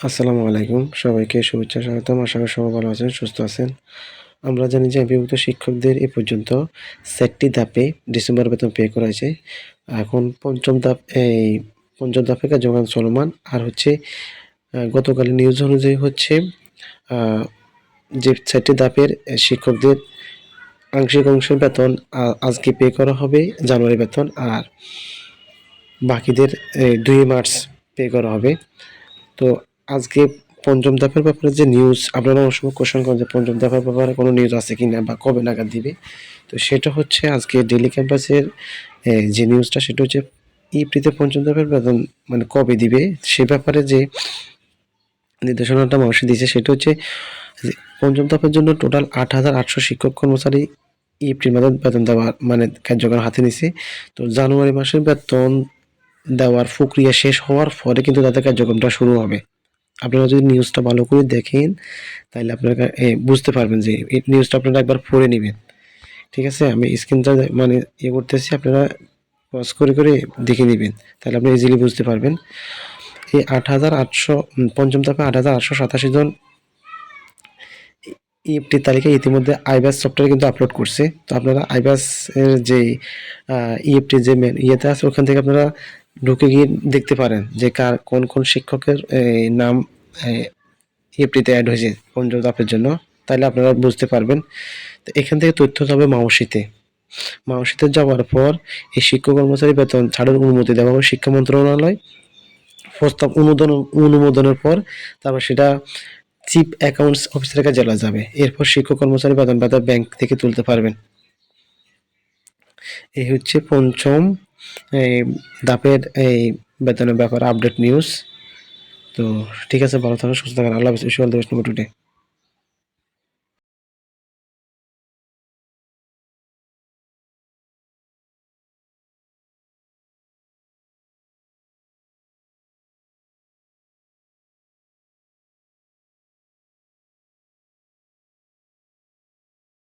আসসালামু আলাইকুম, সবাইকে শুভেচ্ছা স্বাগতম। আশা করি সবাই ভালো আছেন, সুস্থ আছেন। আমরা জানি যে বিভক্ত শিক্ষকদের এ পর্যন্ত ৪টি ধাপে ডিসেম্বর বেতন পে করা হয়েছে। এখন পঞ্চম ধাপে কার্যক্রম চলমান। আর হচ্ছে গতকালের নিউজ অনুযায়ী হচ্ছে আ যে ৪টি ধাপের শিক্ষকদের আংশিক অংশের বেতন আজকে পে করা হবে, জানুয়ারি বেতন। আর বাকিদের ২ মার্চ পে করা হবে। তো আজকে পঞ্চম ধাপের ব্যাপারে যে নিউজ, আপনারা অনেক সময় কোয়েশ্চেন করেন যে পঞ্চম ধাপের ব্যাপারে কোনো নিউজ আছে কিনা বা কবে নাগাদ দিবে। তো সেটা হচ্ছে আজকে ডেইলি ক্যাম্পাসের যে নিউজটা, সেটা হচ্ছে ইপ্রিতে পঞ্চম ধাপের বেতন মানে কবে দিবে সে ব্যাপারে যে নির্দেশনাটা মানুষে দিয়েছে, সেটা হচ্ছে যে পঞ্চম ধাপের জন্য টোটাল ৮,৮০০ শিক্ষক কর্মচারী ইপ্রির মাধ্যমে বেতন দেওয়ার মানে কার্যক্রম হাতে নিছে। তো জানুয়ারি মাসের বেতন দেওয়ার প্রক্রিয়া শেষ হওয়ার পরে কিন্তু তাদের কার্যক্রমটা শুরু হবে। আপনারা যদি নিউজটা ভালো করে দেখেন তাহলে আপনারা বুঝতে পারবেন যে এই নিউজটা আপনারা একবার পড়ে নিবেন। ঠিক আছে? আমি স্ক্রিনটা মানে করতেছি, আপনারা পজ করে দেখে নিবেন। তাহলে আপনি ইজিলি বুঝতে পারবেন। এই ৮,৮০০ পঞ্চম ধাপে ৮,৮৮৭ জন ইএফটির তালিকা ইতিমধ্যে আইব্যাস সফটওয়্যারে কিন্তু আপলোড করছে। তো আপনারা আইব্যাস এর যে ইএফটির যে ইয়েতে আছে, ওখান থেকে আপনারা ঢুকে গিয়ে দেখতে পারেন যে কোন শিক্ষকের নাম ইএফটিতে অ্যাড হয়েছে পঞ্চম ধাপের জন্য। তাহলে আপনারা বুঝতে পারবেন। তো এখান থেকে তথ্য যাবে মাওসিতে। মাওসিতে যাওয়ার পর এই শিক্ষক কর্মচারী বেতন ছাড়ের অনুমতি দেওয়া হবে শিক্ষা মন্ত্রণালয়। প্রস্তাব অনুমোদনের পর তারপর সেটা চিফ অ্যাকাউন্টস অফিসারের কাছে জেলা যাবে। এরপর শিক্ষক কর্মচারী বেতন ভাতা ব্যাংক থেকে তুলতে পারবেন। এই হচ্ছে পঞ্চম এই ধাপের এই বেতনের ব্যাপারে আপডেট নিউজ। তো ঠিক আছে, ভালো থাকুন, সুস্থ থাকুন। আল্লাহ হাফেজ। Wish you all the best today.